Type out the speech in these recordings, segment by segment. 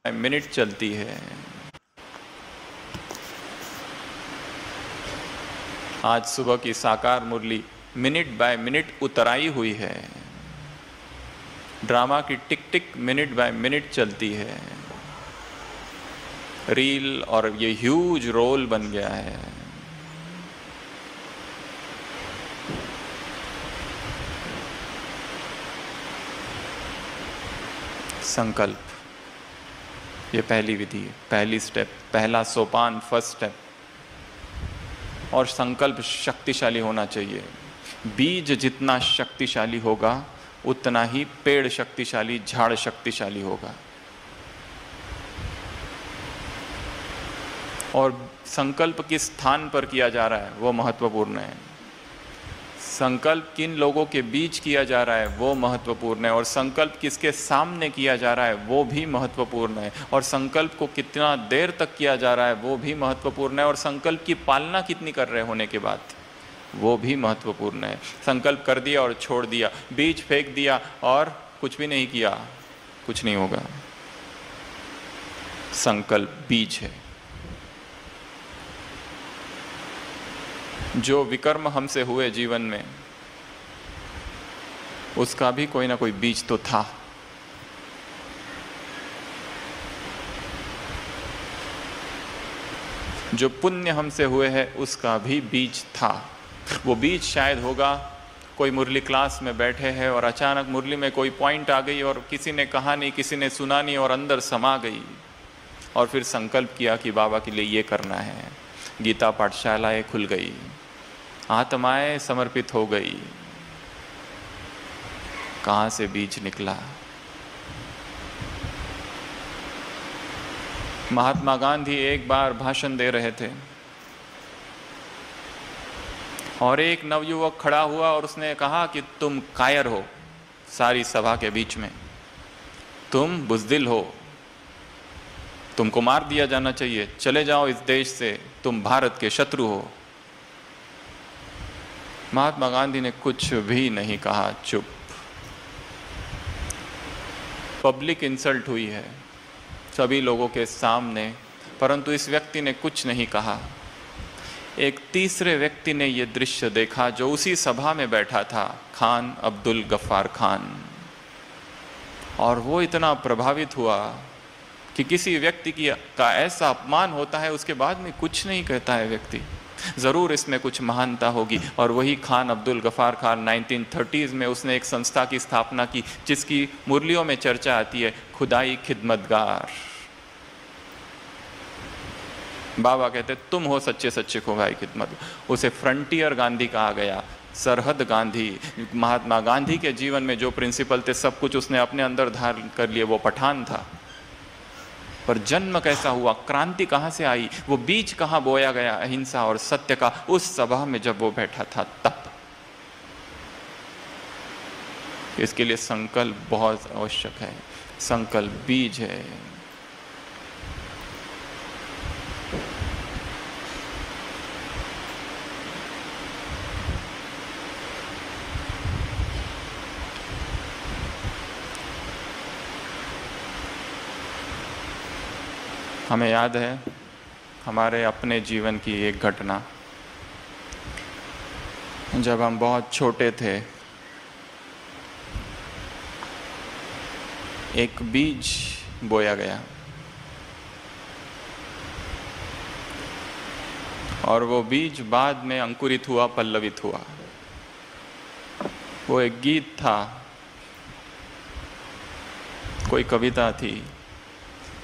Minute चलती है। आज सुबह की साकार मुरली मिनट बाय मिनट उतराई हुई है। ड्रामा की टिक टिक मिनट बाय मिनट चलती है। रील और ये ह्यूज रोल बन गया है। संकल्प, ये पहली विधि है, पहली स्टेप, पहला सोपान, फर्स्ट स्टेप। और संकल्प शक्तिशाली होना चाहिए। बीज जितना शक्तिशाली होगा उतना ही पेड़ शक्तिशाली, झाड़ शक्तिशाली होगा। और संकल्प किस स्थान पर किया जा रहा है वो महत्वपूर्ण है। संकल्प किन लोगों के बीच किया जा रहा है वो महत्वपूर्ण है। और संकल्प किसके सामने किया जा रहा है वो भी महत्वपूर्ण है। और संकल्प को कितना देर तक किया जा रहा है वो भी महत्वपूर्ण है। और संकल्प की पालना कितनी कर रहे होने के बाद वो भी महत्वपूर्ण है। संकल्प कर दिया और छोड़ दिया, बीज फेंक दिया और कुछ भी नहीं किया, कुछ नहीं होगा। संकल्प बीज है। जो विकर्म हमसे हुए जीवन में उसका भी कोई ना कोई बीज तो था। जो पुण्य हमसे हुए हैं उसका भी बीज था। वो बीज शायद होगा कोई मुरली क्लास में बैठे हैं और अचानक मुरली में कोई पॉइंट आ गई और किसी ने कहा नहीं, किसी ने सुना नहीं और अंदर समा गई। और फिर संकल्प किया कि बाबा के लिए ये करना है। गीता पाठशालाएं खुल गई, आत्माएं समर्पित हो गई। कहाँ से बीज निकला? महात्मा गांधी एक बार भाषण दे रहे थे और एक नवयुवक खड़ा हुआ और उसने कहा कि तुम कायर हो। सारी सभा के बीच में तुम बुज़दिल हो, तुमको मार दिया जाना चाहिए, चले जाओ इस देश से, तुम भारत के शत्रु हो। महात्मा गांधी ने कुछ भी नहीं कहा, चुप। पब्लिक इंसल्ट हुई है सभी लोगों के सामने, परंतु इस व्यक्ति ने कुछ नहीं कहा। एक तीसरे व्यक्ति ने यह दृश्य देखा जो उसी सभा में बैठा था, खान अब्दुल गफ्फार खान। और वो इतना प्रभावित हुआ कि किसी व्यक्ति का ऐसा अपमान होता है उसके बाद में कुछ नहीं कहता है व्यक्ति। ज़रूर इसमें कुछ महानता होगी। और वही खान अब्दुल गफ्फार खान 1930s में उसने एक संस्था की स्थापना की जिसकी मुरलियों में चर्चा आती है, खुदाई खिदमतगार। बाबा कहते तुम हो सच्चे सच्चे खुदाई खिदमत। उसे फ्रंटियर गांधी कहा गया, सरहद गांधी। महात्मा गांधी के जीवन में जो प्रिंसिपल थे सब कुछ उसने अपने अंदर धारण कर लिए। वो पठान था, पर जन्म कैसा हुआ, क्रांति कहाँ से आई, वो बीज कहाँ बोया गया अहिंसा और सत्य का, उस सभा में जब वो बैठा था तब। इसके लिए संकल्प बहुत आवश्यक है। संकल्प बीज है। हमें याद है हमारे अपने जीवन की एक घटना। जब हम बहुत छोटे थे, एक बीज बोया गया और वो बीज बाद में अंकुरित हुआ, पल्लवित हुआ। वो एक गीत था, कोई कविता थी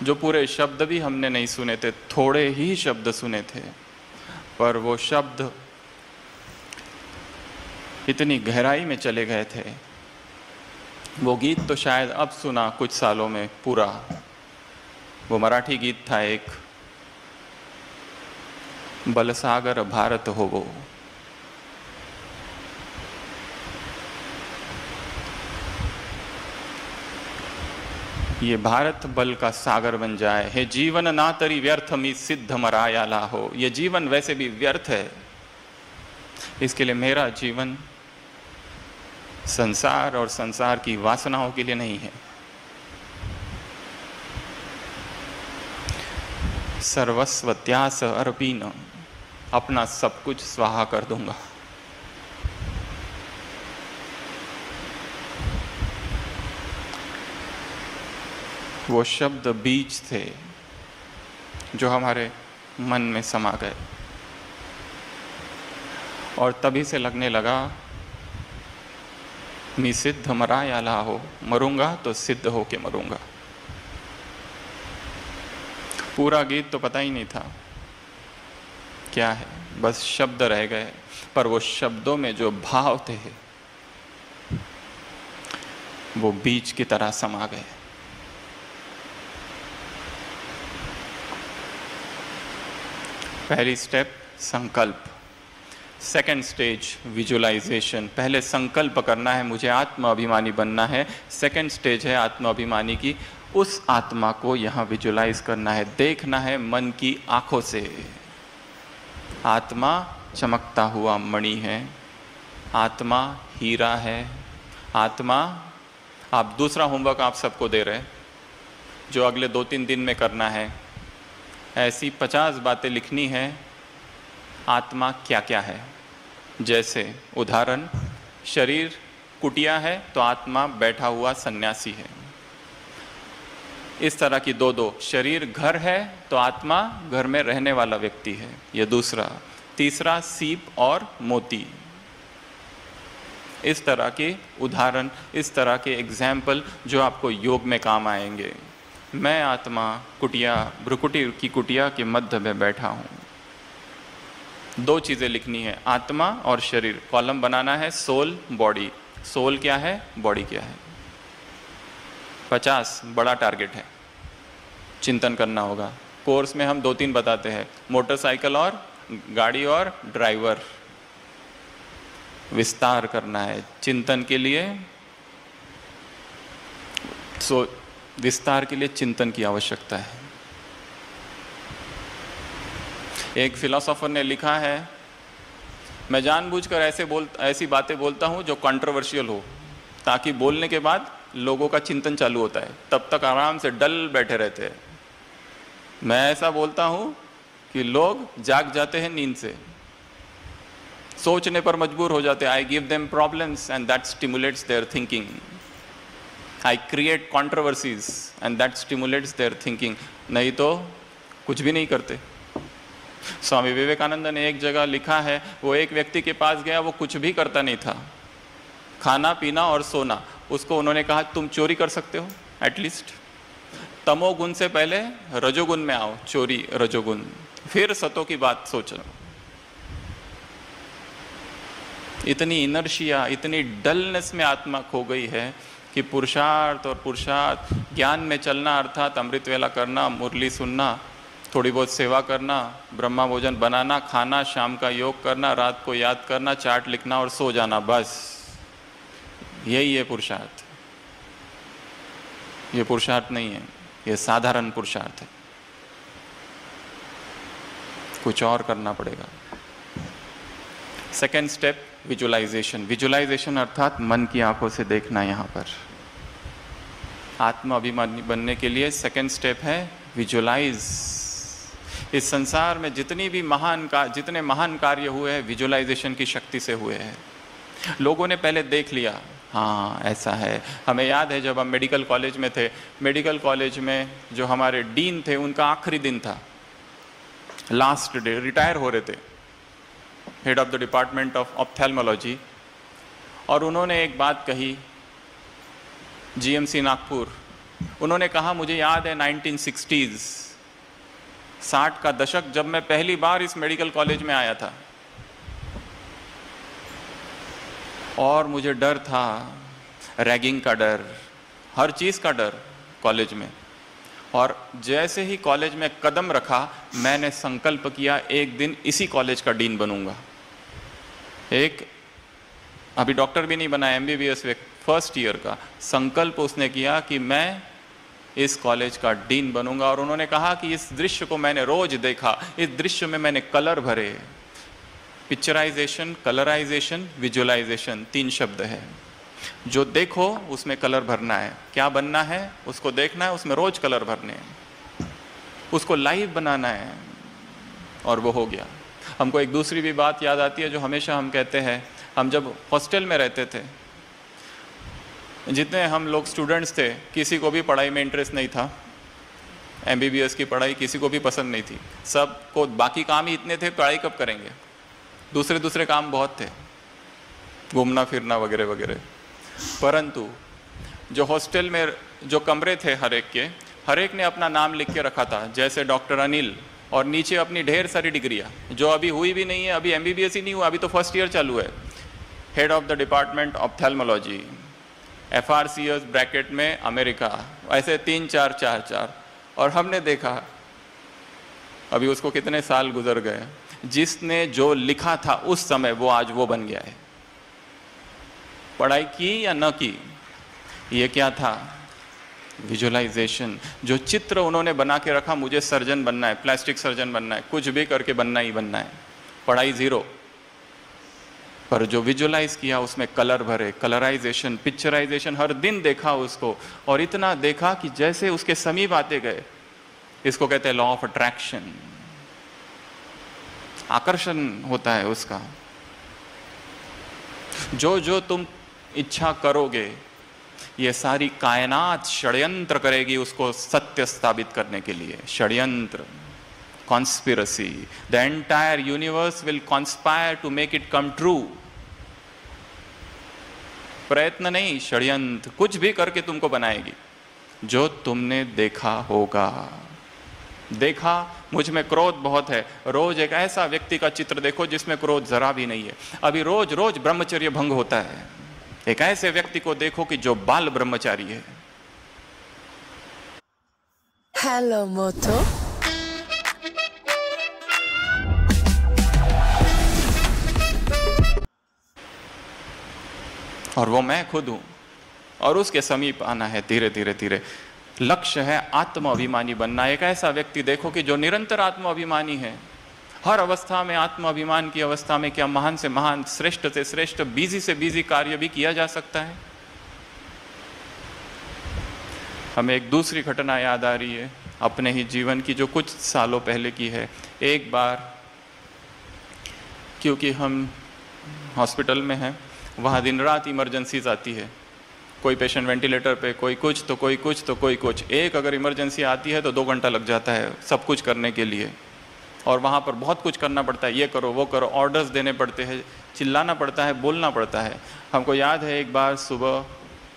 जो पूरे शब्द भी हमने नहीं सुने थे, थोड़े ही शब्द सुने थे, पर वो शब्द इतनी गहराई में चले गए थे। वो गीत तो शायद अब सुना कुछ सालों में पूरा। वो मराठी गीत था एक, बलसागर भारत हो वो। ये भारत बल का सागर बन जाए, हे जीवन ना तरी व्यर्थ मी सिद्ध मरायाला हो। ये जीवन वैसे भी व्यर्थ है, इसके लिए मेरा जीवन संसार और संसार की वासनाओं के लिए नहीं है। सर्वस्व त्यास अर्पीन, अपना सब कुछ स्वाहा कर दूंगा। वो शब्द बीज थे जो हमारे मन में समा गए और तभी से लगने लगा, मी सिद्ध मरा या लाहो, मरूंगा तो सिद्ध हो के मरूंगा। पूरा गीत तो पता ही नहीं था क्या है, बस शब्द रह गए, पर वो शब्दों में जो भाव थे वो बीज की तरह समा गए। पहली स्टेप संकल्प, सेकेंड स्टेज विजुअलाइजेशन। पहले संकल्प करना है, मुझे आत्मा अभिमानी बनना है। सेकेंड स्टेज है आत्मा अभिमानी की, उस आत्मा को यहाँ विजुअलाइज करना है, देखना है मन की आंखों से। आत्मा चमकता हुआ मणि है, आत्मा हीरा है। आत्मा, आप दूसरा होमवर्क आप सबको दे रहे, जो अगले 2-3 दिन में करना है। ऐसी 50 बातें लिखनी है, आत्मा क्या क्या है। जैसे उदाहरण, शरीर कुटिया है तो आत्मा बैठा हुआ सन्यासी है। इस तरह की 2-2। शरीर घर है तो आत्मा घर में रहने वाला व्यक्ति है, ये दूसरा। तीसरा, सीप और मोती। इस तरह के उदाहरण, इस तरह के एग्जाम्पल जो आपको योग में काम आएंगे। मैं आत्मा कुटिया, भ्रुकुटी की कुटिया के मध्य में बैठा हूँ। 2 चीज़ें लिखनी है, आत्मा और शरीर। कॉलम बनाना है, सोल बॉडी। सोल क्या है, बॉडी क्या है। 50 बड़ा टारगेट है, चिंतन करना होगा। कोर्स में हम 2-3 बताते हैं, मोटरसाइकिल और गाड़ी और ड्राइवर। विस्तार करना है चिंतन के लिए। विस्तार के लिए चिंतन की आवश्यकता है। एक फिलोसोफर ने लिखा है, मैं जानबूझकर ऐसी बातें बोलता हूँ जो कंट्रोवर्शियल हो, ताकि बोलने के बाद लोगों का चिंतन चालू होता है, तब तक आराम से डल बैठे रहते हैं। मैं ऐसा बोलता हूँ कि लोग जाग जाते हैं नींद से, सोचने पर मजबूर हो जाते हैं। I give them problems and that stimulates there thinking. I create controversies and that stimulates their thinking। नहीं तो कुछ भी नहीं करते। स्वामी विवेकानंद ने एक जगह लिखा है, वो एक व्यक्ति के पास गया, वो कुछ भी करता नहीं था, खाना पीना और सोना। उसको उन्होंने कहा, तुम चोरी कर सकते हो एटलीस्ट, तमोगुण से पहले रजोगुण में आओ, चोरी रजोगुण, फिर सतो की बात सोचो। इतनी इनर्शिया, इतनी डलनेस में आत्मा खो गई है कि पुरुषार्थ और पुरुषार्थ, ज्ञान में चलना अर्थात अमृत वेला करना, मुरली सुनना, थोड़ी बहुत सेवा करना, ब्रह्मा भोजन बनाना, खाना, शाम का योग करना, रात को याद करना, चार्ट लिखना और सो जाना, बस यही है पुरुषार्थ। ये पुरुषार्थ नहीं है, ये साधारण पुरुषार्थ है। कुछ और करना पड़ेगा। Second step visualisation. विजुअलाइजेशन अर्थात मन की आंखों से देखना। यहाँ पर आत्मा अभिमानी बनने के लिए सेकेंड स्टेप है विजुअलाइज। इस संसार में जितने महान कार्य हुए हैं विजुअलाइजेशन की शक्ति से हुए हैं। लोगों ने पहले देख लिया, हाँ ऐसा है। हमें याद है जब हम मेडिकल कॉलेज में थे, मेडिकल कॉलेज में जो हमारे डीन थे उनका आखिरी दिन था, लास्ट डे, रिटायर हो रहे थे, head of the department of ophthalmology. और उन्होंने एक बात कही, जीएमसी नागपुर, उन्होंने कहा, मुझे याद है 1960s, 60 का दशक, जब मैं पहली बार इस मेडिकल कॉलेज में आया था और मुझे डर था, रैगिंग का डर, हर चीज़ का डर कॉलेज में। और जैसे ही कॉलेज में कदम रखा, मैंने संकल्प किया एक दिन इसी कॉलेज का डीन बनूंगा। अभी डॉक्टर भी नहीं बना, एमबीबीएस फर्स्ट ईयर का संकल्प उसने किया कि मैं इस कॉलेज का डीन बनूंगा। और उन्होंने कहा कि इस दृश्य को मैंने रोज देखा, इस दृश्य में मैंने कलर भरे। पिक्चराइजेशन, कलराइजेशन, विजुअलाइजेशन, 3 शब्द है। जो देखो उसमें कलर भरना है, क्या बनना है उसको देखना है, उसमें रोज कलर भरने हैं। उसको लाइव बनाना है, और वो हो गया। हमको एक दूसरी भी बात याद आती है जो हमेशा हम कहते हैं। हम जब हॉस्टल में रहते थे, जितने हम लोग स्टूडेंट्स थे, किसी को भी पढ़ाई में इंटरेस्ट नहीं था। MBBS की पढ़ाई किसी को भी पसंद नहीं थी। सबको बाकी काम ही इतने थे, पढ़ाई कब करेंगे, दूसरे काम बहुत थे, घूमना फिरना वगैरह वगैरह। परंतु जो हॉस्टल में जो कमरे थे हर एक ने अपना नाम लिख के रखा था, जैसे डॉक्टर अनिल, और नीचे अपनी ढेर सारी डिग्रियाँ जो अभी हुई भी नहीं है। अभी MBBS ही नहीं हुआ, अभी तो फर्स्ट ईयर चालू है। Head of the department ophthalmology, FRCS bracket में अमेरिका, ऐसे 3 4 4 4। और हमने देखा अभी उसको कितने साल गुजर गए, जिसने जो लिखा था उस समय वो आज वो बन गया है। पढ़ाई की या न की, ये क्या था? विजुअलाइजेशन। जो चित्र उन्होंने बना के रखा, मुझे सर्जन बनना है, प्लास्टिक सर्जन बनना है, कुछ भी करके बनना ही बनना है, पढ़ाई जीरो। पर जो विजुअलाइज किया उसमें कलर भरे, कलराइजेशन, पिक्चराइजेशन, हर दिन देखा उसको, और इतना देखा कि जैसे उसके समीप आते गए। इसको कहते हैं लॉ ऑफ अट्रैक्शन, आकर्षण होता है उसका। जो जो तुम इच्छा करोगे, ये सारी कायनात षड्यंत्र करेगी उसको सत्य स्थापित करने के लिए। षड्यंत्र, conspiracy, the entire universe will conspire to make it come true। प्रयत्न नहीं, षड्यंत्र, कुछ भी करके तुमको बनाएगी। जो तुमने देखा होगा। देखा मुझ में क्रोध बहुत है, रोज एक ऐसा व्यक्ति का चित्र देखो जिसमें क्रोध जरा भी नहीं है। अभी रोज रोज ब्रह्मचर्य भंग होता है। एक ऐसे व्यक्ति को देखो कि जो बाल ब्रह्मचारी है। हेलो मोटो। और वो मैं खुद हूं, और उसके समीप आना है धीरे धीरे धीरे। लक्ष्य है आत्म अभिमानी बनना। एक ऐसा व्यक्ति देखो कि जो निरंतर आत्म अभिमानी है, हर अवस्था में आत्म अभिमान की अवस्था में क्या महान से महान, श्रेष्ठ से श्रेष्ठ, बिजी से बिजी कार्य भी किया जा सकता है। हमें एक दूसरी घटना याद आ रही है अपने ही जीवन की, जो कुछ सालों पहले की है। एक बार क्योंकि हम हॉस्पिटल में हैं, वहाँ दिन रात इमरजेंसीज आती है। कोई पेशेंट वेंटिलेटर पे, कोई कुछ तो कोई कुछ तो कोई कुछ। एक अगर इमरजेंसी आती है तो 2 घंटा लग जाता है सब कुछ करने के लिए। और वहाँ पर बहुत कुछ करना पड़ता है, ये करो वो करो, ऑर्डर्स देने पड़ते हैं, चिल्लाना पड़ता है, बोलना पड़ता है। हमको याद है एक बार सुबह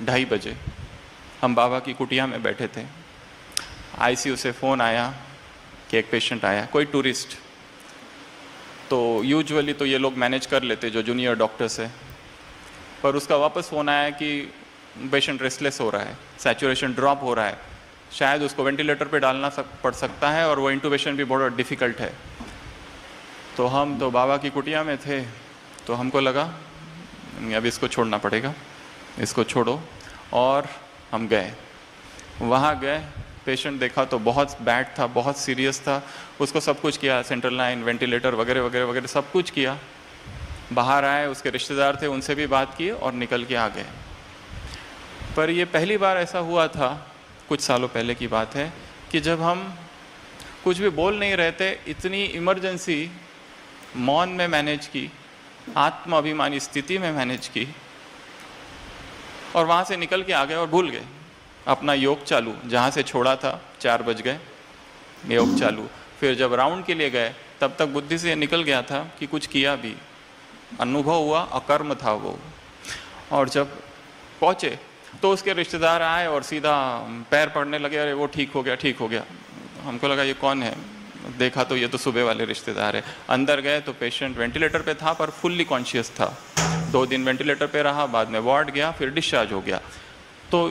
2:30 बजे हम बाबा की कुटिया में बैठे थे। ICU से फ़ोन आया कि एक पेशेंट आया, कोई टूरिस्ट। तो यूजुअली तो ये लोग मैनेज कर लेते जो जूनियर डॉक्टर्स है, पर उसका वापस फ़ोन आया कि पेशेंट रेस्टलेस हो रहा है, सैचुरेशन ड्रॉप हो रहा है, शायद उसको वेंटिलेटर पे डालना पड़ सकता है, और वो इंटूबेशन भी बहुत डिफ़िकल्ट है। तो हम तो बाबा की कुटिया में थे, तो हमको लगा अब इसको छोड़ना पड़ेगा, इसको छोड़ो। और हम गए, वहाँ गए, पेशेंट देखा तो बहुत बैड था, बहुत सीरियस था। उसको सब कुछ किया, सेंट्रल लाइन, वेंटिलेटर वगैरह वगैरह वगैरह सब कुछ किया। बाहर आए, उसके रिश्तेदार थे, उनसे भी बात की और निकल के आ गए। पर ये पहली बार ऐसा हुआ था, कुछ सालों पहले की बात है, कि जब हम कुछ भी बोल नहीं रहे थे, इतनी इमरजेंसी मौन में मैनेज की, आत्म अभिमानी स्थिति में मैनेज की, और वहाँ से निकल के आ गए और भूल गए अपना योग चालू। जहाँ से छोड़ा था 4 बज गए, योग चालू। फिर जब राउंड के लिए गए तब तक बुद्धि से निकल गया था कि कुछ किया भी, अनुभव हुआ, अकर्म था वो। और जब पहुँचे तो उसके रिश्तेदार आए और सीधा पैर पड़ने लगे, अरे वो ठीक हो गया, ठीक हो गया। हमको लगा ये कौन है, देखा तो ये तो सुबह वाले रिश्तेदार है। अंदर गए तो पेशेंट वेंटिलेटर पे था पर फुल्ली कॉन्शियस था। 2 दिन वेंटिलेटर पे रहा, बाद में वार्ड गया, फिर डिस्चार्ज हो गया। तो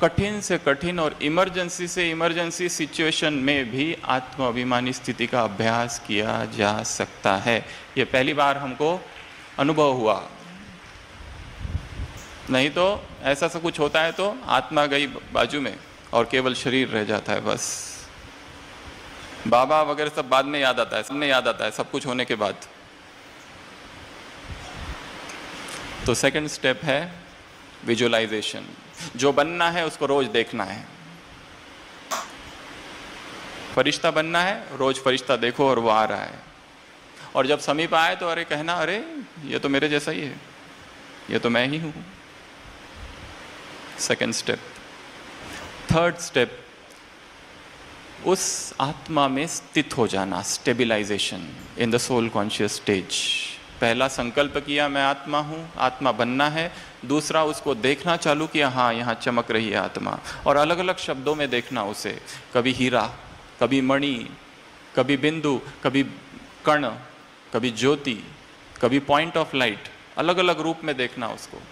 कठिन से कठिन और इमरजेंसी से इमरजेंसी सिचुएशन में भी आत्म अभिमानी स्थिति का अभ्यास किया जा सकता है। ये पहली बार हमको अनुभव हुआ। नहीं तो ऐसा सब कुछ होता है तो आत्मा गई बाजू में और केवल शरीर रह जाता है बस। बाबा वगैरह सब बाद में याद आता है, सबने याद आता है सब कुछ होने के बाद। तो सेकंड स्टेप है विजुअलाइजेशन। जो बनना है उसको रोज देखना है। फरिश्ता बनना है, रोज फरिश्ता देखो और वो आ रहा है, और जब समीप आए तो अरे कहना, अरे ये तो मेरे जैसा ही है, ये तो मैं ही हूं। Second step. थर्ड स्टेप, उस आत्मा में स्थित हो जाना, stabilization in the soul conscious stage. पहला संकल्प किया मैं आत्मा हूँ, आत्मा बनना है। दूसरा, उसको देखना चालू किया, हाँ यहाँ चमक रही है आत्मा, और अलग अलग शब्दों में देखना उसे, कभी हीरा, कभी मणि, कभी बिंदु, कभी कण, कभी ज्योति, कभी पॉइंट ऑफ लाइट, अलग अलग रूप में देखना उसको,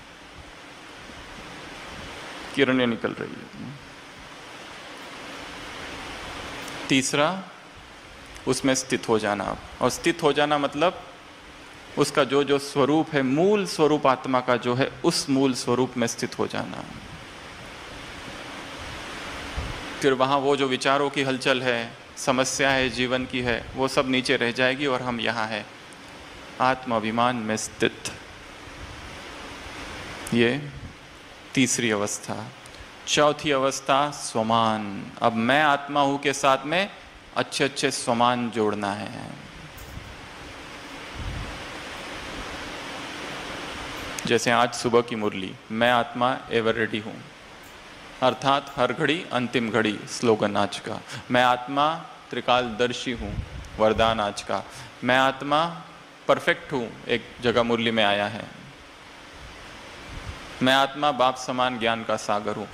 किरणें निकल रही है। तीसरा, उसमें स्थित हो जाना। और स्थित हो जाना मतलब उसका जो जो स्वरूप है, मूल स्वरूप आत्मा का जो है, उस मूल स्वरूप में स्थित हो जाना। फिर वहां वो जो विचारों की हलचल है, समस्या है, जीवन की है, वो सब नीचे रह जाएगी और हम यहाँ हैं, आत्माभिमान में स्थित। ये तीसरी अवस्था। चौथी अवस्था, स्वमान। अब मैं आत्मा हूं के साथ में अच्छे अच्छे स्वमान जोड़ना है। जैसे आज सुबह की मुरली, मैं आत्मा एवर रेडी हूं, अर्थात हर घड़ी अंतिम घड़ी, स्लोगन आज का। मैं आत्मा त्रिकालदर्शी हूं, वरदान आज का। मैं आत्मा परफेक्ट हूं, एक जगह मुरली में आया है। मैं आत्मा बाप समान ज्ञान का सागर हूं।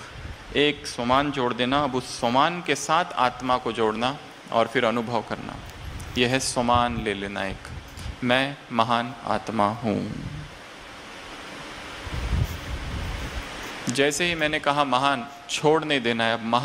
एक स्वमान जोड़ देना, अब उस स्वमान के साथ आत्मा को जोड़ना और फिर अनुभव करना। यह है स्वमान ले लेना एक, मैं महान आत्मा हूं। जैसे ही मैंने कहा महान, छोड़ नहीं देना है। अब महान